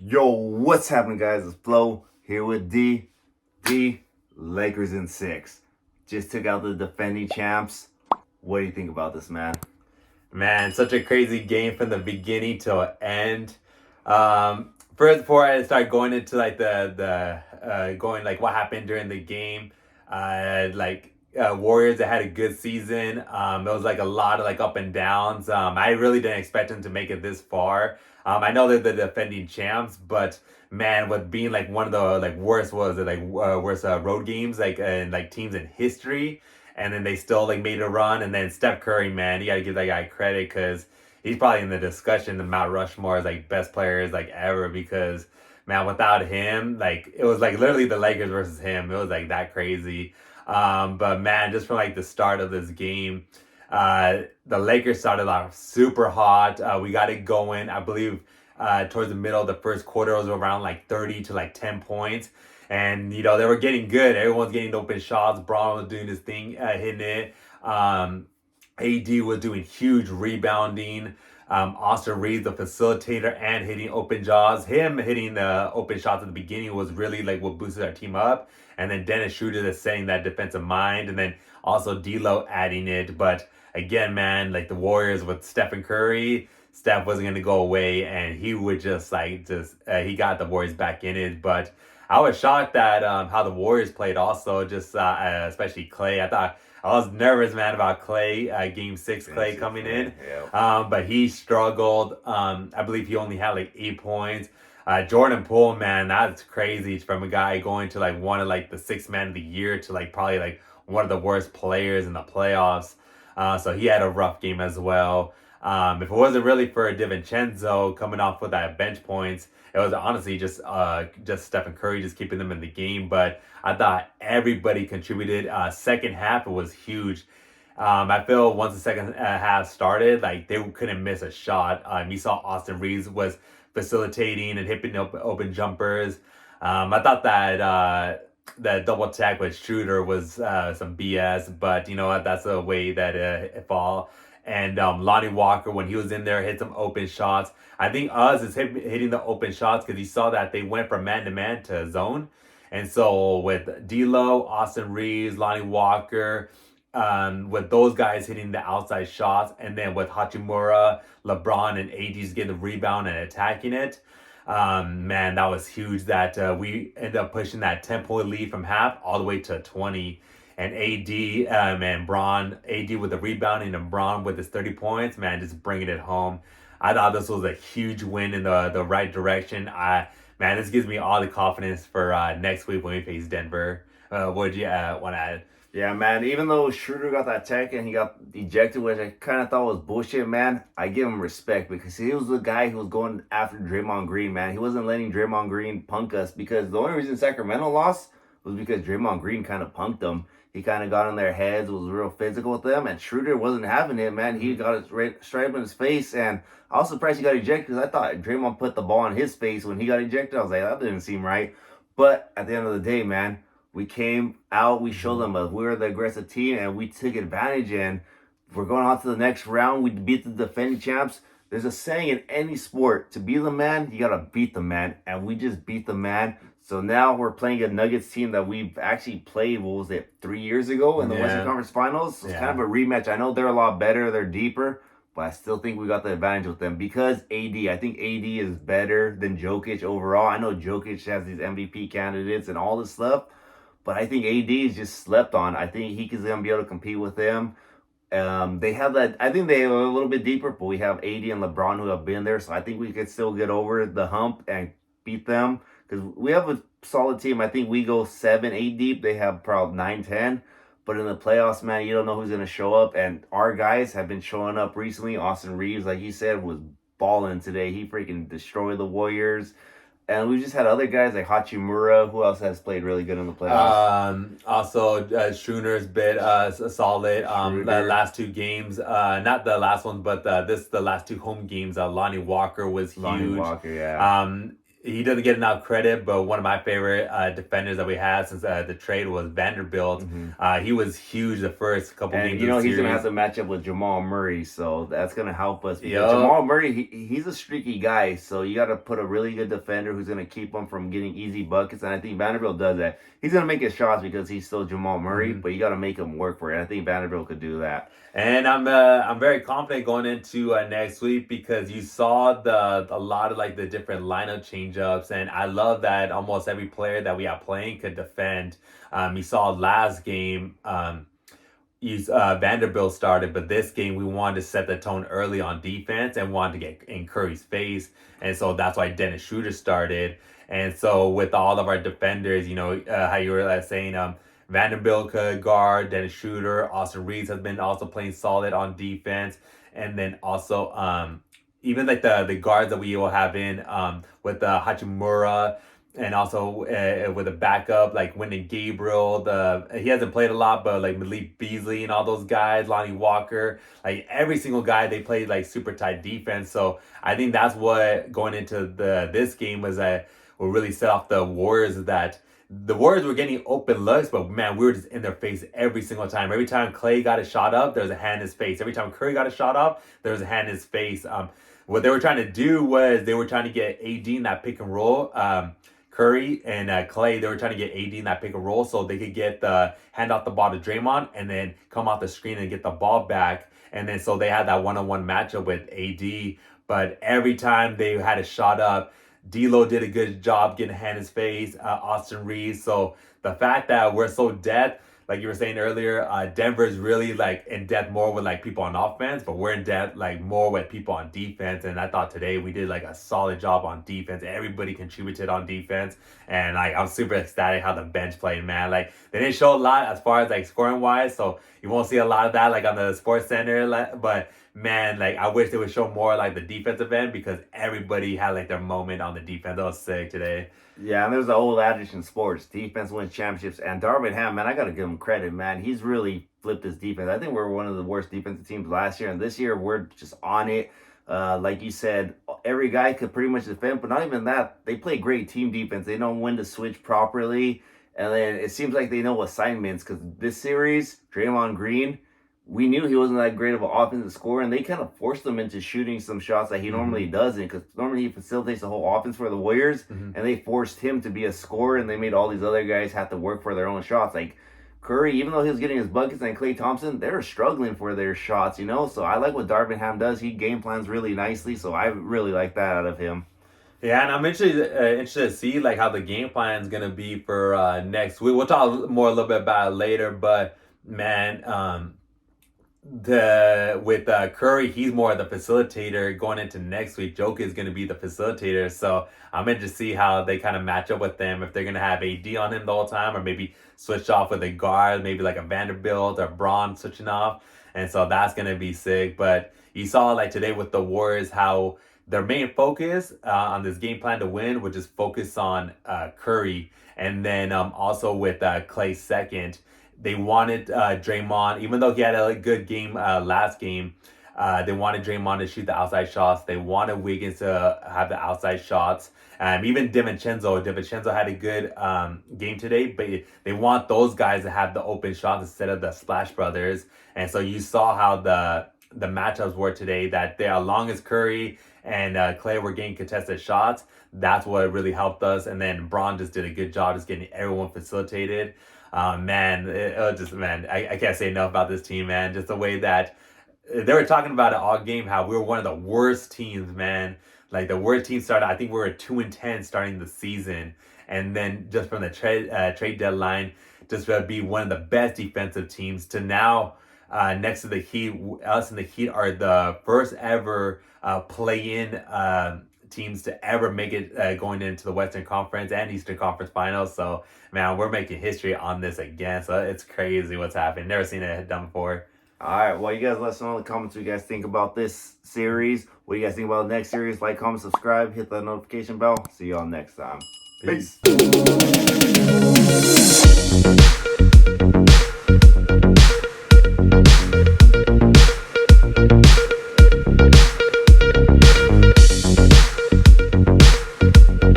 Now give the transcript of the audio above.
Yo, what's happening, guys? It's Flo here with D. D. Lakers in 6. Just took out the defending champs. What do you think about this, man? Man, such a crazy game from the beginning till end. First, before I start going into like the going like what happened during the game, Warriors that had a good season. It was like a lot of like up and downs. I really didn't expect them to make it this far. I know they're the defending champs, but man, with being like one of the like worst was it like worst road games like and like teams in history, and then they still like made a run. And then Steph Curry, man, you got to give that guy credit because he's probably in the discussion of Mount Rushmore as like best players like ever. Because man, without him, like it was like literally the Lakers versus him. It was like that crazy. But man, just from like the start of this game, the Lakers started off super hot. We got it going. I believe towards the middle of the first quarter, it was around like 30 to like 10 points. And, they were getting good. Everyone's getting open shots. Braun was doing his thing, hitting it. AD was doing huge rebounding. Austin Reeves, the facilitator, and hitting open jaws. Him hitting the open shots at the beginning was really like what boosted our team up. And then Dennis Schroeder is setting that defensive mind. And then also D'Lo adding it. But again, man, like the Warriors with Stephen Curry, Steph wasn't going to go away. And he would he got the Warriors back in it. But I was shocked at how the Warriors played also, just especially Clay. I was nervous, man, about Clay, game six Clay coming in. Yeah. But he struggled. I believe he only had like 8 points. Jordan Poole, man, that's crazy from a guy going to like one of like the sixth man of the year to like probably like one of the worst players in the playoffs. So he had a rough game as well. If it wasn't really for DiVincenzo coming off with that bench points, it was honestly just Stephen Curry just keeping them in the game. But I thought everybody contributed. Second half, it was huge. I feel once the second half started, like they couldn't miss a shot. You saw Austin Reeves was facilitating and hitting open jumpers. I thought that double tag with Shooter was some BS, but you know what? That's the way that it fall. And Lonnie Walker, when he was in there, hit some open shots. I think Uz is hitting the open shots because he saw that they went from man to man to zone. And so with D'Lo, Austin Reeves, Lonnie Walker, with those guys hitting the outside shots, and then with Hachimura, LeBron, and AD's getting the rebound and attacking it. Man, that was huge that we ended up pushing that 10-point lead from half all the way to 20. And and Braun, AD with the rebounding and Braun with his 30 points, man, just bringing it home. I thought this was a huge win in the right direction. Man, this gives me all the confidence for next week when we face Denver. What do you want to add? Yeah, man. Even though Schroeder got that tech and he got ejected, which I kind of thought was bullshit, man, I give him respect because he was the guy who was going after Draymond Green, man. He wasn't letting Draymond Green punk us because the only reason Sacramento lost was because Draymond Green kind of punked them. He kind of got in their heads, was real physical with them, and Schroeder wasn't having it, man. He got it straight up in his face, and I was surprised he got ejected because I thought Draymond put the ball in his face when he got ejected. I was like, that didn't seem right. But at the end of the day, man, we came out, we showed them we were the aggressive team, and we took advantage. And we're going on to the next round. We beat the defending champs. There's a saying in any sport: to be the man, you gotta beat the man, and we just beat the man. So now we're playing a Nuggets team that we've actually played. What was it, 3 years ago in the Western Conference Finals? So it's kind of a rematch. I know they're a lot better, they're deeper, but I still think we got the advantage with them because AD. I think AD is better than Jokic overall. I know Jokic has these MVP candidates and all this stuff, but I think AD is just slept on. I think he is going to be able to compete with them. They have that. I think they are a little bit deeper, but we have AD and LeBron who have been there, so I think we could still get over the hump and beat them because we have a solid team. I think we go 7, 8 deep. They have probably 9, 10. But in the playoffs, man, you don't know who's going to show up. And our guys have been showing up recently. Austin Reeves, like you said, was balling today. He freaking destroyed the Warriors. And we just had other guys like Hachimura. Who else has played really good in the playoffs? Also, Schooner's been solid. The last two games, not the last one, but the last two home games. Lonnie Walker was huge. Lonnie Walker, yeah. he doesn't get enough credit, but one of my favorite defenders that we had since the trade was Vanderbilt. He was huge the first couple And games you know of the he's gonna have series. to match up with Jamal Murray, so that's gonna help us because Yup. Jamal Murray he's a streaky guy, so you got to put a really good defender who's gonna keep him from getting easy buckets, and I think Vanderbilt does that. He's gonna make his shots because he's still Jamal Murray, but you got to make him work for it. I think Vanderbilt could do that. And I'm very confident going into next week because you saw a lot of like the different lineup change-ups, and I love that almost every player that we have playing could defend. You saw last game, Vanderbilt started, but this game we wanted to set the tone early on defense and wanted to get in Curry's face, and so that's why Dennis Schroeder started. And so with all of our defenders, how you were saying, Vanderbilt could guard, Dennis Schroeder, Austin Reeves has been also playing solid on defense, and then also even like the guards that we will have in with Hachimura. And also with a backup like Wyndon Gabriel, he hasn't played a lot, but like Malik Beasley and all those guys, Lonnie Walker, like every single guy, they played like super tight defense. So I think that's what going into this game was that will really set off the Warriors, that the Warriors were getting open looks, but man, we were just in their face every single time. Every time Clay got a shot up, there was a hand in his face. Every time Curry got a shot up, there was a hand in his face. What they were trying to do was they were trying to get AD in that pick and roll. Curry and Clay, they were trying to get AD in that pick and roll so they could get the hand off the ball to Draymond and then come off the screen and get the ball back. And then so they had that one-on-one matchup with AD. But every time they had a shot up, D'Lo did a good job getting a hand in his face, Austin Reeves. So the fact that we're so dead, like you were saying earlier, Denver is really like in depth more with like people on offense, but we're in depth like more with people on defense. And I thought today we did like a solid job on defense. Everybody contributed on defense, and like I'm super ecstatic how the bench played, man. Like they didn't show a lot as far as like scoring wise, so you won't see a lot of that like on the Sports Center, but man, like I wish they would show more like the defensive end because everybody had like their moment on the defense. That was sick today. Yeah, and there's the old adage in sports: defense wins championships. And Darvin Ham, man, I gotta give him credit, man. He's really flipped his defense. I think we were one of the worst defensive teams last year, and this year we're just on it. Like you said, every guy could pretty much defend, but not even that. They play great team defense. They know when to switch properly, and then it seems like they know assignments. Because this series, Draymond Green, we knew he wasn't that great of an offensive scorer, and they kind of forced him into shooting some shots that he normally doesn't, because normally he facilitates the whole offense for the Warriors, and they forced him to be a scorer, and they made all these other guys have to work for their own shots. Like Curry, even though he was getting his buckets, and Klay Thompson, they were struggling for their shots, So I like what Darvin Ham does. He game plans really nicely, so I really like that out of him. Yeah, and I'm interested to see like how the game plan is gonna be for next week. We'll talk more a little bit about it later, but man, with Curry, he's more the facilitator going into next week. Joker is going to be the facilitator, so I'm interested to see how they kind of match up with them. If they're going to have AD on him the whole time, or maybe switch off with a guard, maybe like a Vanderbilt or Braun switching off, and so that's going to be sick. But you saw like today with the Warriors how their main focus on this game plan to win would just focus on Curry, and then also with Clay second. They wanted Draymond, even though he had a good game last game, they wanted Draymond to shoot the outside shots. They wanted Wiggins to have the outside shots. Even DiVincenzo had a good game today, but they want those guys to have the open shots instead of the Splash Brothers. And so you saw how the matchups were today, that they, as long as Curry and Clay were getting contested shots, that's what really helped us. And then Braun just did a good job just getting everyone facilitated. Man, I can't say enough about this team, man. Just the way that they were talking about it all game, how we were one of the worst teams, man. Like the worst team started, I think we were 2-10 starting the season. And then just from the trade deadline, just to be one of the best defensive teams to now, next to the Heat, us and the Heat are the first ever play-in teams to ever make it going into the Western Conference and Eastern Conference Finals. So, man, we're making history on this again. So it's crazy what's happening. Never seen it done before. All right, well, you guys let us know in the comments what you guys think about this series. What do you guys think about the next series? Like, comment, subscribe, hit the notification bell. See y'all next time. Peace.